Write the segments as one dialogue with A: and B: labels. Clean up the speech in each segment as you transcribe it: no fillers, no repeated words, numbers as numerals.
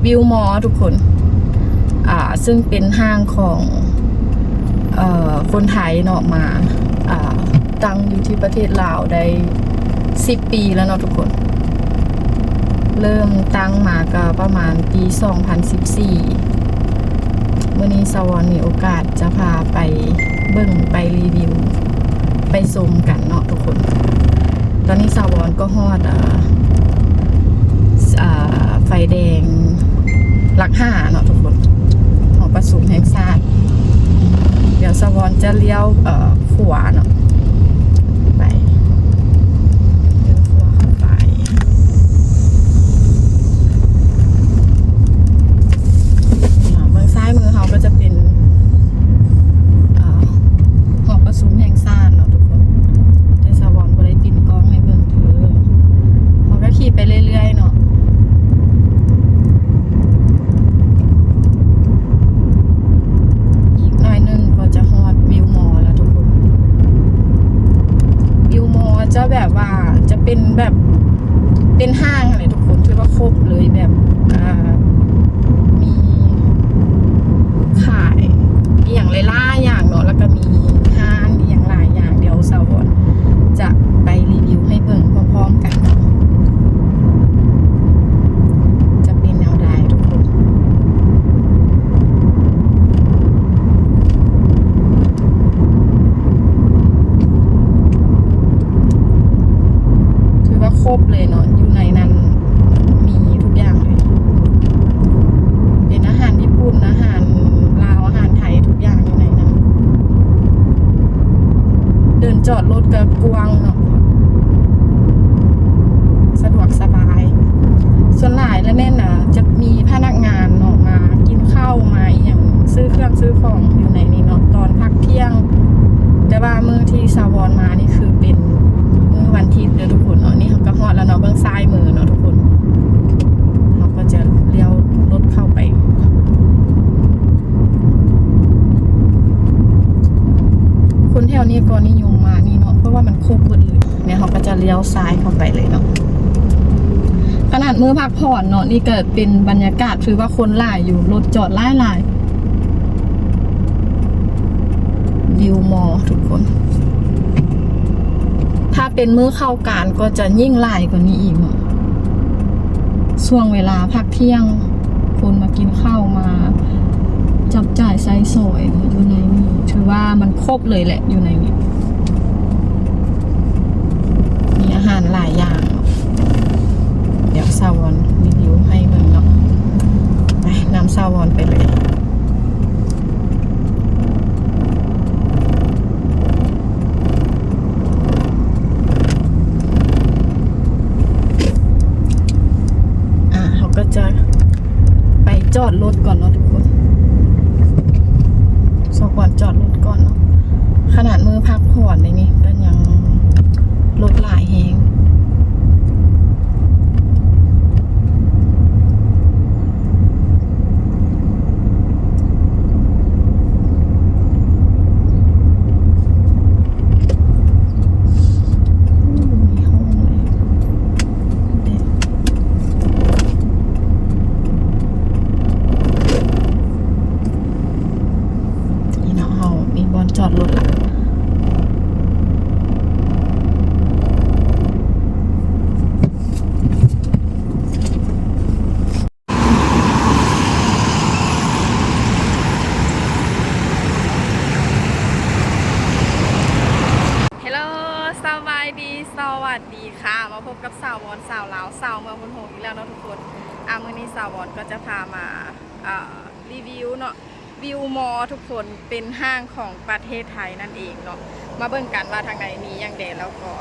A: วิวมอทุกคนซึ่งเป็นห้างของคนไทยเนาะมาตั้งอยู่ที่ประเทศลาวได้10 ปีแล้วเนาะทุกคนเริ่มตั้งมาก็ประมาณปี2014เมื่อนี้สวรรค์มีโอกาสจะพาไปเบิ่งไปรีวิวไปชมกันเนาะทุกคนตอนนี้สวรรค์ก็ฮอดไฟแดงหลัก5เนาะทุกคนหอประชุมแห่งชาติเดี๋ยวสวรรค์จะเลี้ยวขวาเนาะไปเลี้ยวขวาเข้าไปเบื้องซ้ายมือเขาก็จะเป็นหอประชุมแห่งชาติเนาะทุกคนแต่สวรรค์บ่ได้ติดกล้องให้เบิ่งเธอเขาก็ขี่ไปเรื่อยๆเนาะจะแบบว่าจะเป็นแบบเป็นห้างอะไรทุกคนถือว่าครบเลยแบบมีขายอย่างหลายๆอย่างเนาะแล้วก็มีห้างอย่างหลายอย่างเดี๋ยวสาวรจะไปรีวิวให้เบิ่งพร้อมๆกันเนาะจะเป็นแนวใดทุกคนครบเลยเนาะอยู่ในนั้นมีทุกอย่างเลยเป็นอาหารญี่ปุ่นอาหารลาวอาหารไทยทุกอย่างอยู่ในนั้นเดินจอดรถก็กว้างเนาะสะดวกสบายส่วนหลายแล้วแน่นนะจะมีพนักงานเนาะมากินข้าวมาอย่างซื้อเครื่องซื้อของอยู่ในนี้เนาะตอนพักเที่ยงแต่ว่ามื้อที่สาวรมานี่คือเป็นวันอาทิตย์เด้อทุกคนเนาะนี่เขาก็ฮอดแล้วเนาะเบื้องซ้ายมือเนาะทุกคนเขาก็จะเลี้ยวรถเข้าไปคนแถวนี้ก็นิยมมานี่เนาะเพราะว่ามันครบหมดเลยเนี่ยเขาก็จะเลี้ยวซ้ายเข้าไปเลยเนาะขนาดมื้อพักผ่อนเนาะนี่ก็เป็นบรรยากาศถือว่าคนหลายอยู่รถจอดหลายวิวมอทุกคนถ้าเป็นมื้อเข้าการก็จะยิ่งหลายกว่านี้อีกเนาะช่วงเวลาพักเที่ยงคนมากินข้าวมาจับจ่ายใช้สอยอยู่ในนี้ถือว่ามันครบเลยแหละอยู่ในนี้มีอาหารหลายอย่างเดี๋ยวสาวรรีวิวให้เบิ่งเนาะไปนำสาวรไปเลยก็จะไปจอดรถก่อนเนาะทุกคนสก่อนจอดรถก่อนเนาะขนาดมือพักผ่อนในนี้ก็ยังรถหลายแฮงจอดรถละฮัลโหลสบายดีสวัสดีค่ะมาพบกับสาววอนสาวลาวสาวเมืองพนโฮอีกแล้วเนาะทุกคนมื้อนี้สาววอนก็จะพามารีวิวเนาะวิวมอทุกคนเป็นห้างของประเทศไทยนั่นเองเนาะมาเบิ่งกันว่าทางไหนมีอย่างเด่นแล้วก็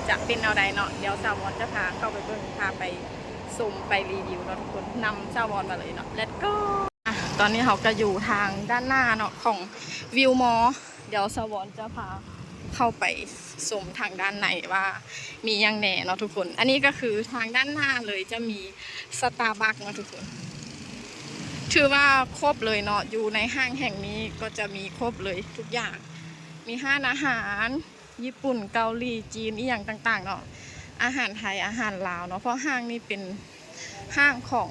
A: จะเป็นเอาใดเนาะเดี๋ยวสาววอนจะพาเข้าไปเบิ่งพาไปซุ่มไปรีวิวเนาะทุกคนนำสาววอนมาเลยเนาะ Let's go ตอนนี้เขาก็อยู่ทางด้านหน้าเนาะของวิวมอเดี๋ยวสาววอนจะพาเข้าไปซุ่มทางด้านในว่ามีอย่างแน่เนาะทุกคนอันนี้ก็คือทางด้านหน้าเลยจะมีสตาร์บัคเนาะทุกคนถือว่าครบเลยเนาะอยู่ในห้างแห่งนี้ก็จะมีครบเลยทุกอย่างมีห้างอาหารญี่ปุ่นเกาหลีจีนอีอย่างต่างๆเนาะอาหารไทยอาหารลาวเนาะเพราะห้างนี้เป็นห้างของ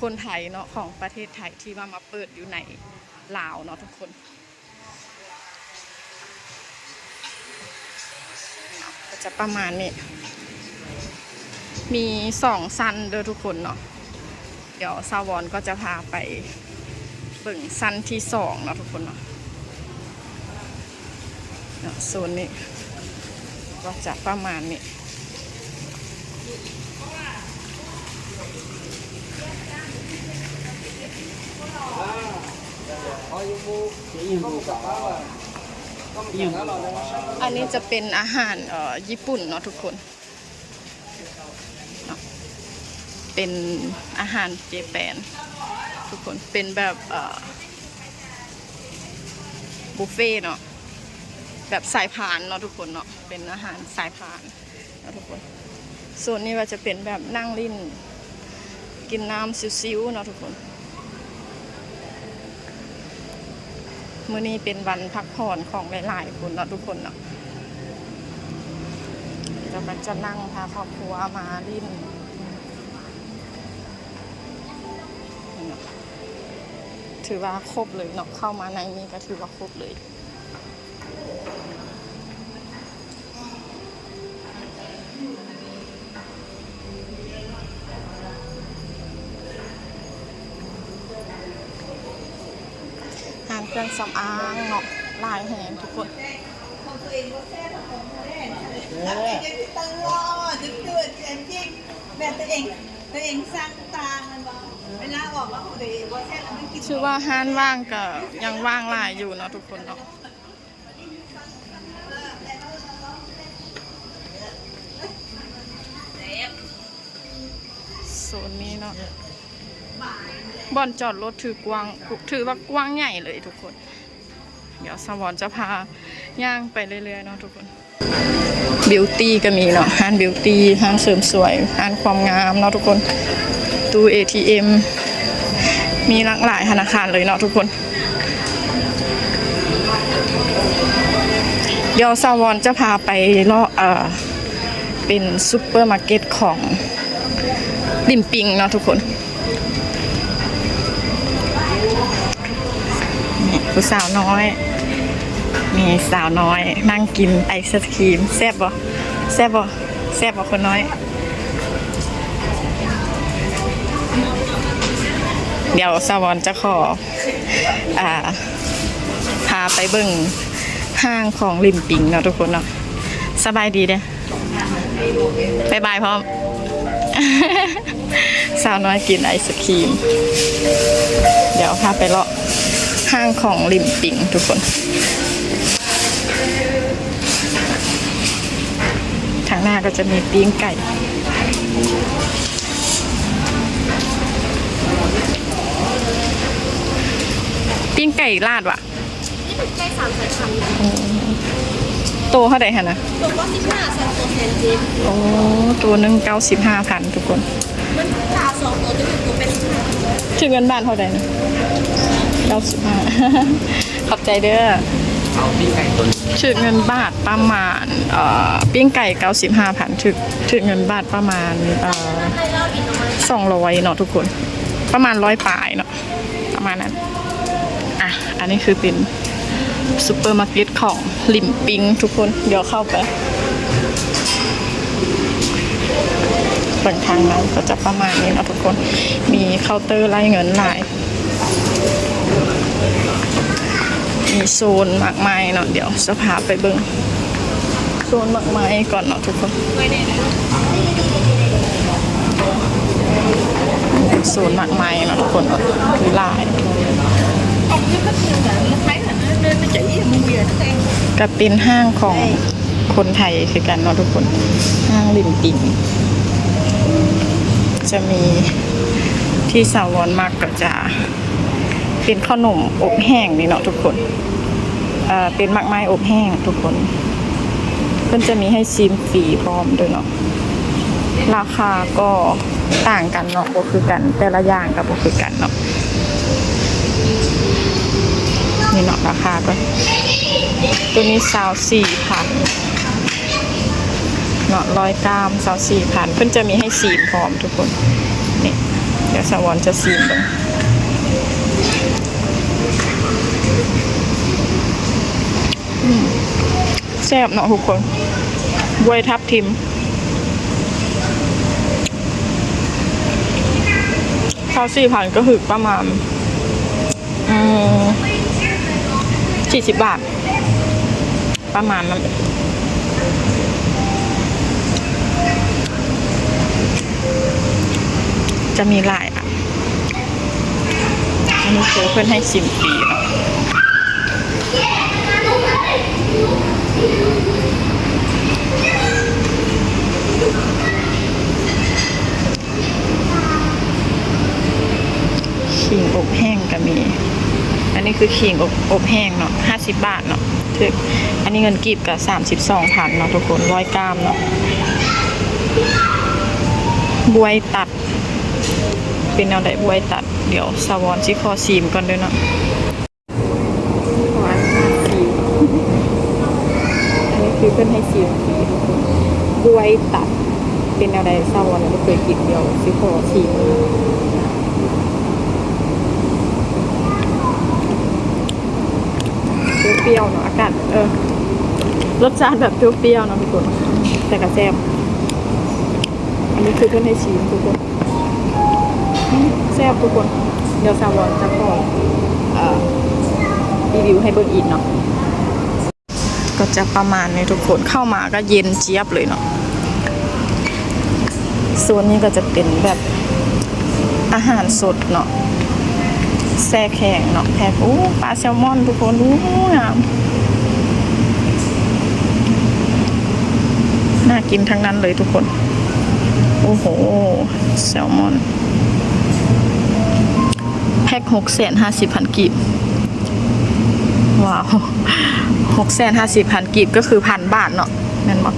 A: คนไทยเนาะของประเทศไทยที่ว่ามาเปิดอยู่ในลาวเนาะทุกคนก็จะประมาณนี้มี2ชั้นเด้อทุกคนเนาะเดี๋ยวซาวอนก็จะพาไปเบิ่งชั้นที่2เนาะทุกคนเนาะโซนนี้ก็จะประมาณนี้อันนี้จะเป็นอาหารญี่ปุ่นเนาะทุกคนเนาะเป็นอาหารเจแปนทุกคนเป็นแบบบุฟเฟ่เนาะแบบสายพานเนาะทุกคนเนาะเป็นอาหารสายพานเนาะทุกคนส่วนนี้ว่าจะเป็นแบบนั่งลิ้นกินน้ำซิวๆเนาะทุกคนมื้อนี้เป็นวันพักผ่อนของหลายๆคนเนาะทุกคนเนาะจะนั่งพาครอบครัวมาลิ้นถือว่าครบเลยเนาะเข้ามาในนี้ก็ถือว่าครบเลยหางเครื่องสำอางเนาะลายแหงทุกคน
B: ของตัวเองก็แค่ของตัวเองแล้วเองจะตลอดจะเกิดจริงแบบตัวเองสร้างตามันบ้างเวลาออกมาของตัวเองก็แค่เราไม่กิน
A: ชื่อว่าห้านว่างก็ยังว่างลายอยู่เนาะทุกคนเนาะโซนนี้เนาะบ่อนจอดรถถือว่ากว้างใหญ่เลยทุกคนเดี๋ยวสวรรค์จะพาย่างไปเรื่อยๆเนาะทุกคนบิวตี้ก็มีเนาะห้านบิวตี้ห้านเสริมสวยห้านความงามเนาะทุกคนตู้ ATM มีหลากหลายธนาคารเลยเนาะทุกคนเดี๋ยวสวรรค์จะพาไปเลาะเป็นซุปเปอร์มาร์เก็ตของลิมปิงเนาะทุกคนผู้สาวน้อยมีสาวน้อยนั่งกินไอศครีมแซ่บบ่แซ่บบ่แซ่บบ่คนน้อยเดี๋ยวสวรรค์จะขอพาไปเบิ่งห้างของลิมปิงเนาะทุกคนเนาะสบายดีเด้บ๊ายบายพร้อม สาวน้อยกินไอศครีมเดี๋ยวพาไปเลาะห้างของลิมปิงทุกคนทางหน้าก็จะมีปิ้งไก่ปิ้งไก่ลาดว่ะ
C: นี่เป็นไก่3 สายพันธุ์
A: โตเท่าไหร่ฮะนะ
C: ตัวก็15 2 ตัวแทนจิ
A: โอ้ตัวนึง95,000ทุกคน
C: มันตา2 ตัวจะเป็นตัวเป็น
A: ถึงเงินบ้านเท่าไหร่นะ95ขอบใจเด้อ
D: เอาปิ้งไก่ตัว
A: ถึงเงินบาทประมาณปิ้งไก่95,000ถึงเงินบาทประมาณ200เนาะทุกคนประมาณ100 ปลายเนาะประมาณนั้นอันนี้คือเป็นซุปเปอร์มาร์เก็ตของลิมปิงทุกคนเดี๋ยวเข้าไปฝั่งทางนั้นก็จะประมาณนี้เนาะทุกคนมีเคาน์เตอร์ไล่เงินหลายมีโซนมากมายเนาะเดี๋ยวจะพาไปเบิ่งโซนมากมายก่อนเนาะทุกคนโซนมากมายเนาะทุกคนคือหลายก็เป็นห้างของคนไทยคือกันเนาะทุกคนห้างลิมปิงจะมีที่สาวรมากก็จะเป็นขนมอบแห้งนี่เนาะทุกคนเป็นมากไม้อบแห้งทุกคนเพิ่นจะมีให้ชิมฟรีพร้อมด้วยเนาะราคาก็ต่างกันเนาะบ่คือกันแต่ละอย่างก็บ่คือกันเนาะนี่เนาะราคาก็ตัวนี้24,000เนาะ100 กรัม24,000เพิ่นจะมีให้ชิมพร้อมทุกคนนี่ ดี๋ยวสวรรค์จะซีมกันแซ่บเนาะทุกคนบวยทับทิมข้าว4,000ก็คือประมาณ40 บาทประมาณนั้นจะมีหลายอ่ะอันนี้คือเพื่อนให้ชิมฟรีเนาะขิงอบแห้งก็มี อันนี้คือขิงอบแห้งเนาะ50 บาทเนาะถึกอันนี้เงินกีบกับ32,000เนาะทุกคน100 กรัมเนาะบวยตัดเป็นแนวใดบวยตัดเดี๋ยวสวอนชิคอซีมก่อนด้วยเนาะหวานซีมอันนี้คือเพื่อนให้ซีมฟรีทุกคนบวยตัดเป็นแนวใดสวอนไม่เคยกินเดี๋ยวชิคอซีมเปรี้ยวเนาะอากาศรสชาติแบบเปรี้ยวๆเนาะทุกคนแต่กระแซ่บอันนี้คือเพื่อนให้ชิมทุกคนแซ่บทุกคนเดี๋ยวสาวอนจะขอรีวิวให้เบิ่งอีกเนาะก็จะประมาณนี้ทุกคนเข้ามาก็เย็นเจี๊ยบเลยเนาะส่วนนี้ก็จะเป็นแบบอาหารสดเนาะแซ่แข็งเนาะแพกปลาแซลมอนทุกคนงามน่ากินทั้งนั้นเลยทุกคนโอ้โหแซลมอนแพ็ค650,000 กีบว้าว650,000 กีบก็คือ1,000 บาทเนาะแม่นบอก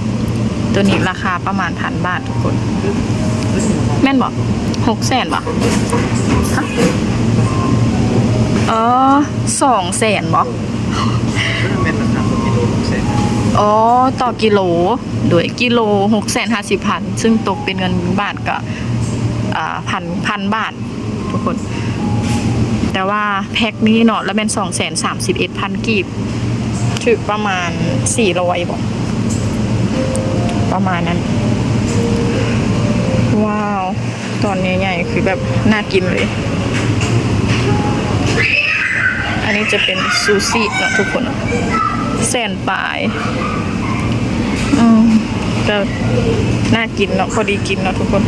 A: ตัวนี้ราคาประมาณ1,000 บาททุกคนแม่นบอก600,000บอก200,000บอกอ๋อต่อกิโลโดยกิโล650,000ซึ่งตกเป็นเงินบาทก็พันบาททุกคนแต่ว่าแพ็คนี้เนาะแล้วเป็น231,000 กีบถึงประมาณ400บอกประมาณนั้นว้าวตอนนี้ใหญ่คือแบบน่ากินเลยอันนี้จะเป็นซูชิเนาะทุกคนแสนปลายก็น่ากินเนาะพอดีกินเนาะทุกคน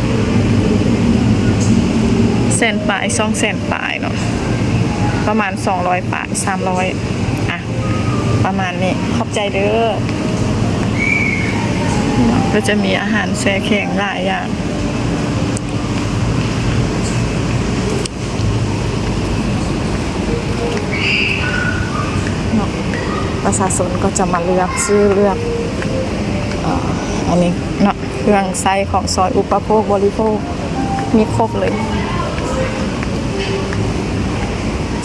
A: แสนปลาย200,000 ปลายเนาะประมาณ200 ปลาย300อ่ะประมาณนี้ขอบใจเด้อก็จะมีอาหารแช่แข็งหลายอย่างประชาชนก็จะมาเลือกซื้อเลือกอันนี้เนาะเครื่องใช้ของซอยอุปโภคบริโภคมีครบเลย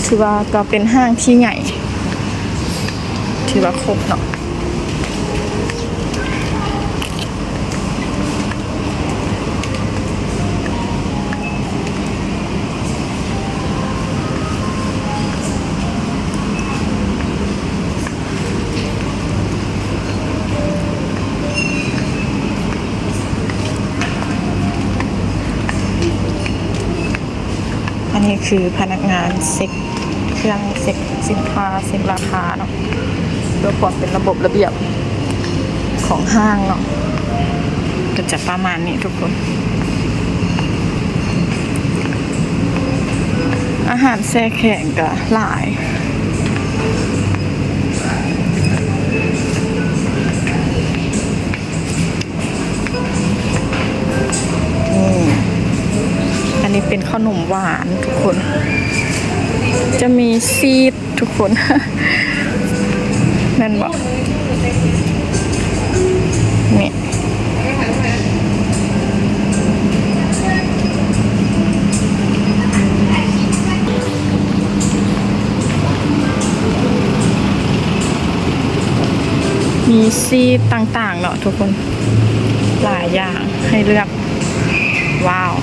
A: ถือว่าก็เป็นห้างที่ใหญ่ถือว่าครบเนาะอันนี้คือพนักงานเช็คเครื่องเช็คสินค้าเช็คราคาเนาะเพื่อความเป็นระบบระเบียบของห้างเนาะก็จะประมาณนี้ทุกคนอาหารแช่แข็งก็หลายอันนี้เป็นขนมหวานทุกคนจะมีซีดทุกคนนั่นบอกนี่มีซีดต่างๆเนาะทุกคนหลายอย่างให้เลือกว้าว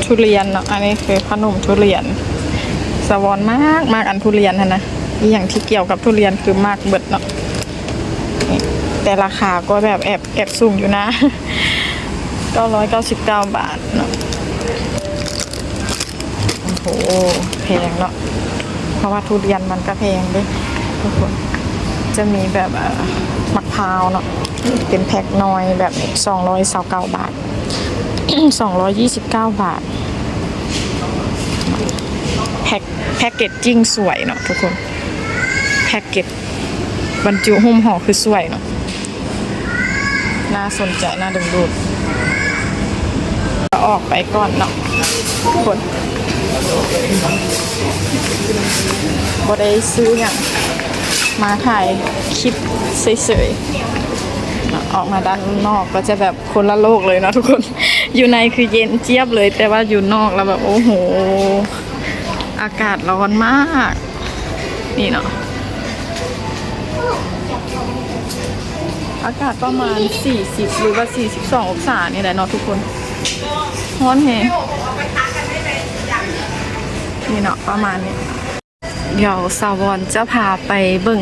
A: ทุเรียนเนาะอันนี้คือขนมทุเรียนสวอนมากอันทุเรียนนะอีอย่างที่เกี่ยวกับทุเรียนคือมากเบิดเนาะนี่แต่ราคาก็แบบแอบสูงอยู่นะ999 บาทเนาะโอ้โหแพงเนาะเพราะว่าทุเรียนมันก็แพงด้วยทุกคนจะมีแบบมะพร้าวเนาะเป็นแพ็คน้อยแบบ229 บาท229 บาทแพ็กเกจจิ้งสวยเนาะทุกคนแพ็กเกจบรรจุหุ้มห่อคือสวยเนาะน่าสนใจน่าดึงดูดออกไปก่อนเนาะทุกคนบ่ได้ซื้ออย่างมาถ่ายคลิปเฉยๆออกมาด้านนอกก็จะแบบคนละโลกเลยเนาะทุกคนอยู่ในคือเย็นเจี๊ยบเลยแต่ว่าอยู่นอกแล้วแบบโอ้โหอากาศร้อนมากนี่เนาะอากาศประมาณ40หรือว่า42 องศานี่แหละเนาะทุกคนร้อนแฮงนี่เนาะประมาณนี้เดี๋ยวสาวอนจะพาไปเบิ่ง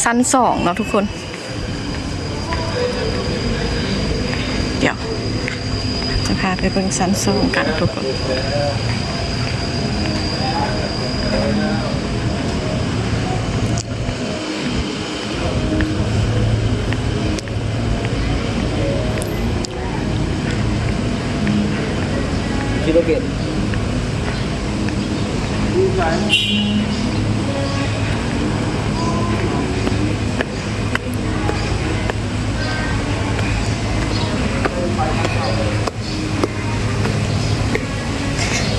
A: ชั้น2เนาะทุกคนเดี๋ยวจะพาไปเบิ่งชั้น2กันทุกคน
D: กิโลเกต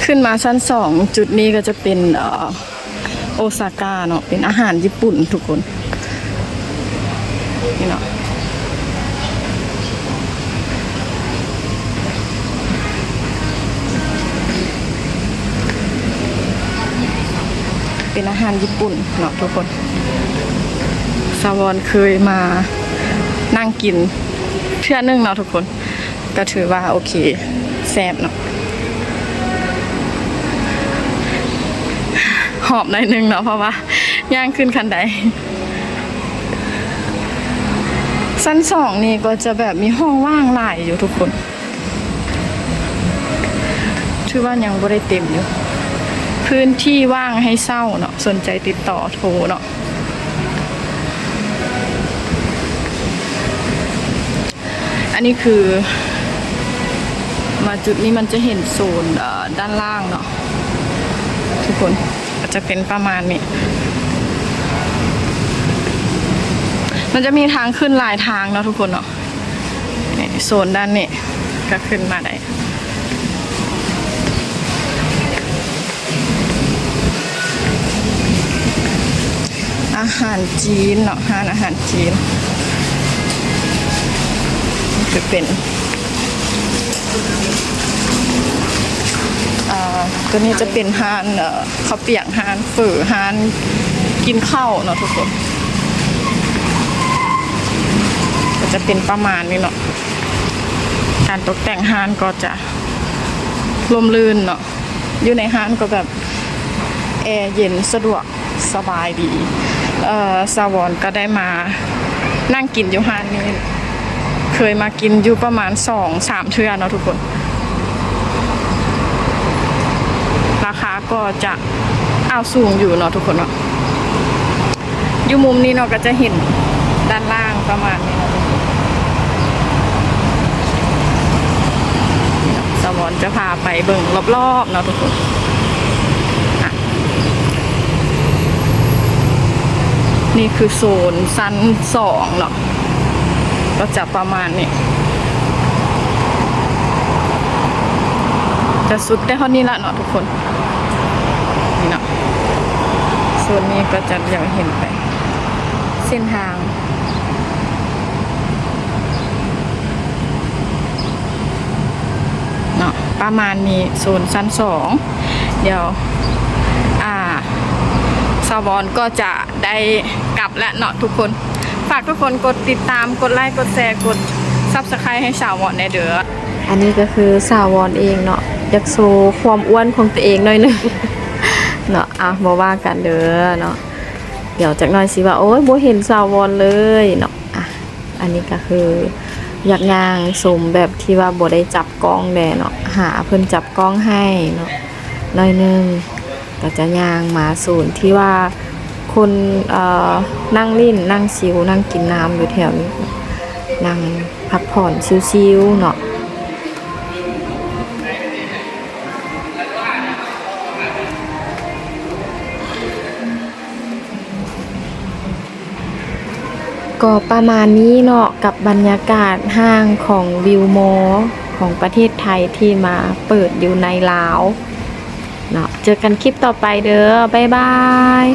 A: ขึ้นมาชั้น2จุดนี้ก็จะเป็นโอซาก้าเนาะเป็นอาหารญี่ปุ่นทุกคนนี่เนาะเป็นอาหารญี่ปุ่นเนาะทุกคนสาวอนเคยมานั่งกินเทื่อนึงเนาะทุกคนก็ถือว่าโอเคแซ่บเนาะหอบหน่อยนึงเนาะเพราะว่าย่างขึ้นคันใดชั้น2นี่ก็จะแบบมีห้องว่างหลายอยู่ทุกคนถือว่ายังบ่ได้เต็มอยู่พื้นที่ว่างให้เช่าเนาะสนใจติดต่อโทรเนาะอันนี้คือมาจุดนี้มันจะเห็นโซนด้านล่างเนาะทุกคนก็จะเป็นประมาณนี้มันจะมีทางขึ้นหลายทางเนาะทุกคนเนาะโซนด้านนี้ก็ขึ้นมาได้อาหารจีนเนาะอาหารจีนจะเป็นตัวนี้จะเป็นห้านข้าวเปียกห้านฝือห้านกินข้าวเนาะทุกคนก็จะเป็นประมาณนี้เนาะการตกแต่งห้านก็จะร่มรื่นเนาะอยู่ในห้านก็แบบแอร์เย็นสะดวกสบายดีสาวอนก็ได้มานั่งกินอยู่ห้านนี้เคยมากินอยู่ประมาณ 2-3 เทื่อเนาะทุกคนราคาก็จะสูงอยู่เนาะทุกคนเนาะอยู่มุมนี้เนาะก็จะเห็นด้านล่างประมาณนี้เนาะสาวอนจะพาไปเบิ่งรอบๆเนาะทุกคนนี่คือโซนชั้น2เนาะก็จะประมาณนี้จะสุดได้เท่านี้ละเนาะทุกคนนี่เนาะโซนนี้ก็จะยังเห็นไปเส้นทางเนาะประมาณนี้โซนชั้น2เดี๋ยวสาวอนก็จะได้กลับแล้วเนาะทุกคนฝากทุกคนกดติดตามกดไลค์กดแชร์กด Subscribe ให้สาวอนในเด้อ อันนี้ก็คือสาววอนเองเนาะอยากโชว์ความอ้วนของตัวเองหน่อยหนึง เนาะบ่ว่ากันเด้อเนาะเดี๋ยวจักหน่อยสิว่าโอ๊ยบ่เห็นสาววอนเลยเนาะอันนี้ก็คืออยากย่างสมแบบที่ว่าบ่ได้จับกล้องแดเนาะหาเพิ่นจับกล้องให้เนาะหน่อยหนึงก็จะย่างมาศูนย์ที่ว่าคนนั่งลิ้นนั่งชิวนั่งกินน้ำอยู่แถวนี้นั่งพักผ่อนชิวๆเนาะก็ประมาณนี้เนาะกับบรรยากาศห้างของวิวมอลของประเทศไทยที่มาเปิดอยู่ในลาวเนาะเจอกันคลิปต่อไปเด้อบ๊ายบาย